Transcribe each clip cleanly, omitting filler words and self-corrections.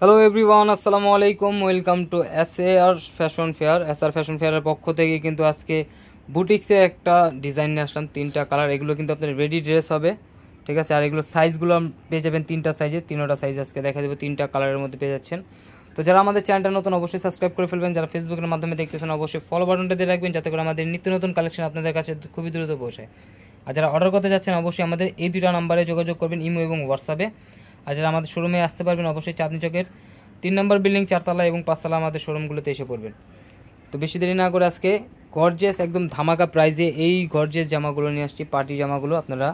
Hello everyone, আসসালামু আলাইকুম। Welcome to SR fashion fair. SR fashion ফেয়ারের পক্ষ থেকে কিন্তু আজকে বুটিক্সে একটা ডিজাইন নিয়ে আসলাম, তিনটা কালার। এগুলো কিন্তু আপনার রেডি ড্রেস হবে, ঠিক আছে। আর এগুলো সাইজগুলো পেয়ে যাবেন তিনটা সাইজে, তিনটা সাইজ আজকে দেখা দেবো, তিনটা কালারের মধ্যে পেয়ে যাচ্ছেন। তো যারা আমাদের চ্যানেলটা নতুন অবশ্যই সাবস্ক্রাইব করে ফেলবেন, যারা ফেসবুকের মাধ্যমে দেখতেছেন অবশ্যই ফলো বাটনটা দিয়ে রাখবেন, যাতে করে আমাদের নিত্য নতুন কালেকশন আপনাদের কাছে খুবই দ্রুত পৌঁছায়। আর যারা অর্ডার করতে যাচ্ছেন অবশ্যই আমাদের এই দুটো নাম্বারে যোগাযোগ করবেন, ইমো এবং হোয়াটসঅ্যাপে। আর যারা আমাদের শোরুমে আসতে পারবেন অবশ্যই চাঁদনী চকের 3 নম্বর বিল্ডিং 4 তলা এবং 5 তলা আমাদের শোরুমগুলোতে এসে পড়বেন। তো বেশি দেরি না করে আজকে গর্জিয়াস একদম ধামাকা প্রাইজে এই গর্জিয়াস জামাগুলো নিয়ে আসছি, পার্টি জামাগুলো। আপনারা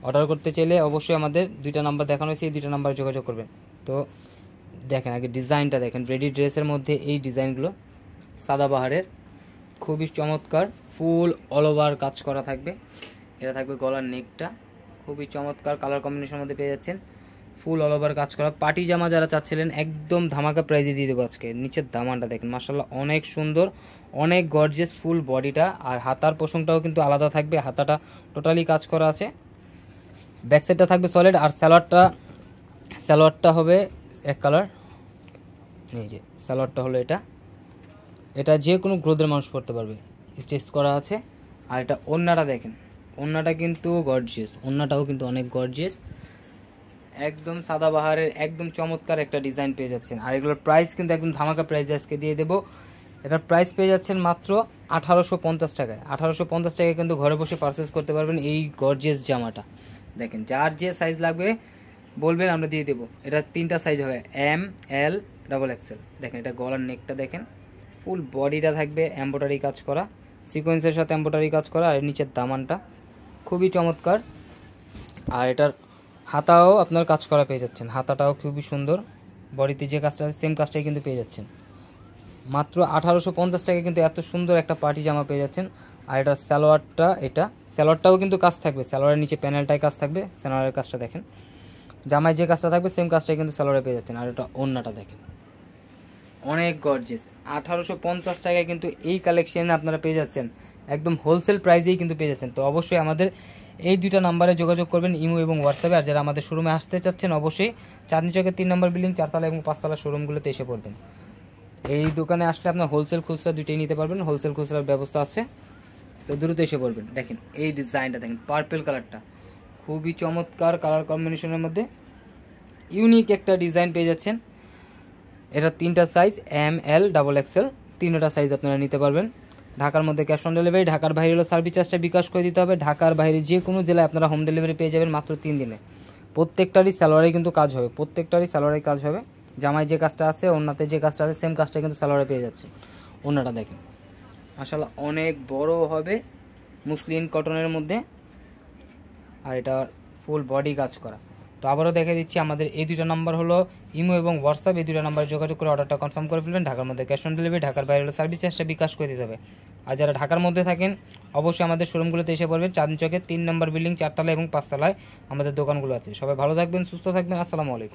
অর্ডার করতে চাইলে অবশ্যই আমাদের দুইটা নাম্বার দেখানো হয়েছে, এই দুইটা নাম্বারে যোগাযোগ করবেন। তো দেখেন আগে ডিজাইনটা দেখেন, রেডি ড্রেসের মধ্যে এই ডিজাইনগুলো সাদাবাহারের, খুবই চমৎকার, ফুল অল ওভার কাজ করা থাকবে। এটা থাকবে গলার নেকটা, খুবই চমৎকার কালার কম্বিনেশনের মধ্যে পেয়ে যাচ্ছেন। ফুল অল ওভার কাজ করা পার্টি জামা যারা চাচ্ছিলেন একদম ধামাকা প্রাইজে দিয়ে দেবো আজকে। নিচের দামানটা দেখেন, মাশাআল্লাহ অনেক সুন্দর, অনেক গর্জিয়াস ফুল বডিটা। আর হাতার পোষণটাও কিন্তু আলাদা থাকবে, হাতাটা টোটালি কাজ করা আছে। ব্যাক সাইডটা থাকবে সলিড, আর সালোয়ারটা হবে এক কালার। এই যে সালোয়ারটা হলো এটা, এটা যে কোনো গ্রোথের মানুষ পড়তে পারবে, স্টিচ করা আছে। আর এটা ওড়নাটা দেখেন, ওড়নাটা কিন্তু গর্জিয়াস, ওড়নাটাও কিন্তু অনেক গর্জিয়াস, একদম সাদাবাহারের একদম চমৎকার একটা ডিজাইন পেয়ে যাচ্ছেন। আর এগুলোর প্রাইস কিন্তু একদম ধামাকা প্রাইস আজকে দিয়ে দেবো। এটার প্রাইস পেয়ে যাচ্ছেন মাত্র 1850 টাকায়। 1850 টাকায় কিন্তু ঘরে বসে পারচেস করতে পারবেন এই গর্জিয়াস জামাটা। দেখেন যার যে সাইজ লাগবে বলবেন, আমরা দিয়ে দেবো। এটা তিনটা সাইজ হবে, এম, এল, ডাবল এক্সেল। দেখেন এটা গলার নেকটা দেখেন, ফুল বডিটা থাকবে এমব্রয়ডারি কাজ করা, সিকোয়েন্সের সাথে এমব্রয়ডারি কাজ করা। আর নিচের দামানটা খুবই চমৎকার। আর এটার হাতাও আপনার কাজ করা পেয়ে যাচ্ছেন, হাতাটাও খুবই সুন্দর, বডিতে যে কাজটা আছে সেম কাজটাই কিন্তু পেয়ে যাচ্ছেন। মাত্র 1850 টাকায় কিন্তু এত সুন্দর একটা পার্টি জামা পেয়ে যাচ্ছেন। আর এটা সালোয়ারটা, এটা সালোয়ারটাও কিন্তু কাজ থাকবে, সালোয়ারের নিচে প্যানেলটাই কাজ থাকবে। সালোয়ারের কাজটা দেখেন, জামায় যে কাজটা থাকবে সেম কাজটাই কিন্তু সালোয়ারে পেয়ে যাচ্ছেন। আর এটা ওড়নাটা দেখেন, অনেক গর্জিয়াস। 1850 টাকায় কিন্তু এই কালেকশন আপনারা পেয়ে যাচ্ছেন, একদম হোলসেল প্রাইসেই কিন্তু পেয়ে যাচ্ছেন। তো অবশ্যই আমাদের এই দুইটা নাম্বারে যোগাযোগ করবেন, ইমো এবং হোয়াটসঅ্যাপে। আর যারা আমাদের শোরুমে আসতে চাচ্ছেন অবশ্যই চাঁদনী চকের 3 নম্বর বিল্ডিং 4 তলা এবং 5 তলা শোরুমগুলোতে এসে পড়বেন। এই দোকানে আসলে আপনার হোলসেল খুচরা দুইটাই নিতে পারবেন, হোলসেল খুচরার ব্যবস্থা আছে। তো দ্রুত এসে পড়বেন। দেখেন এই ডিজাইনটা দেখেন, পার্পল কালারটা খুবই চমৎকার কালার কম্বিনেশনের মধ্যে ইউনিক একটা ডিজাইন পেয়ে যাচ্ছেন। এটা তিনটা সাইজ, এম, এল, ডাবল এক্সেল, তিনটা সাইজ আপনারা নিতে পারবেন। ঢাকার মধ্যে ক্যাশ অন ডেলিভারি, ঢাকার বাইরে হলো সার্ভিস চার্জটা বিকাশ করে দিতে হবে। ঢাকার বাইরে যে কোনো জেলায় আপনারা হোম ডেলিভারি পেয়ে যাবেন মাত্র 3 দিনে। প্রত্যেকটারই স্যালোয়ারে কিন্তু কাজ হবে, প্রত্যেকটারই স্যালোয়ারে কাজ হবে। জামায় যে কাজটা আছে, ওড়নাতে যে কাজটা আছে সেম কাজটা কিন্তু স্যালোয়ারে পেয়ে যাচ্ছে। ওড়নাটা দেখেন মাশাআল্লাহ অনেক বড় হবে, মুসলিন কটনের মধ্যে। আর এটা ফুল বডি কাজ করা। তো আবারও দেখে দিচ্ছি, আমাদের এই দুটো নাম্বার হলো ইমো এবং হোয়াটসঅ্যাপ, এই দুটো নাম্বারে যোগাযোগ করে অর্ডারটা কনফার্ম করে ফেলবেন। ঢাকার মধ্যে ক্যাশ অন ডেলিভারি, ঢাকার বাইরে হলো সার্ভিস চার্জটা বিকাশ করে দিতে হবে। আর যারা ঢাকার মধ্যে থাকেন অবশ্যই আমাদের শোরুমগুলোতে এসে পড়বেন, চাঁদনী চকের 3 নম্বর বিল্ডিং 4 তলা এবং 5 তলায় আমাদের দোকানগুলো আছে। সবাই ভালো থাকবেন, সুস্থ থাকবেন, আসসালামু আলাইকুম।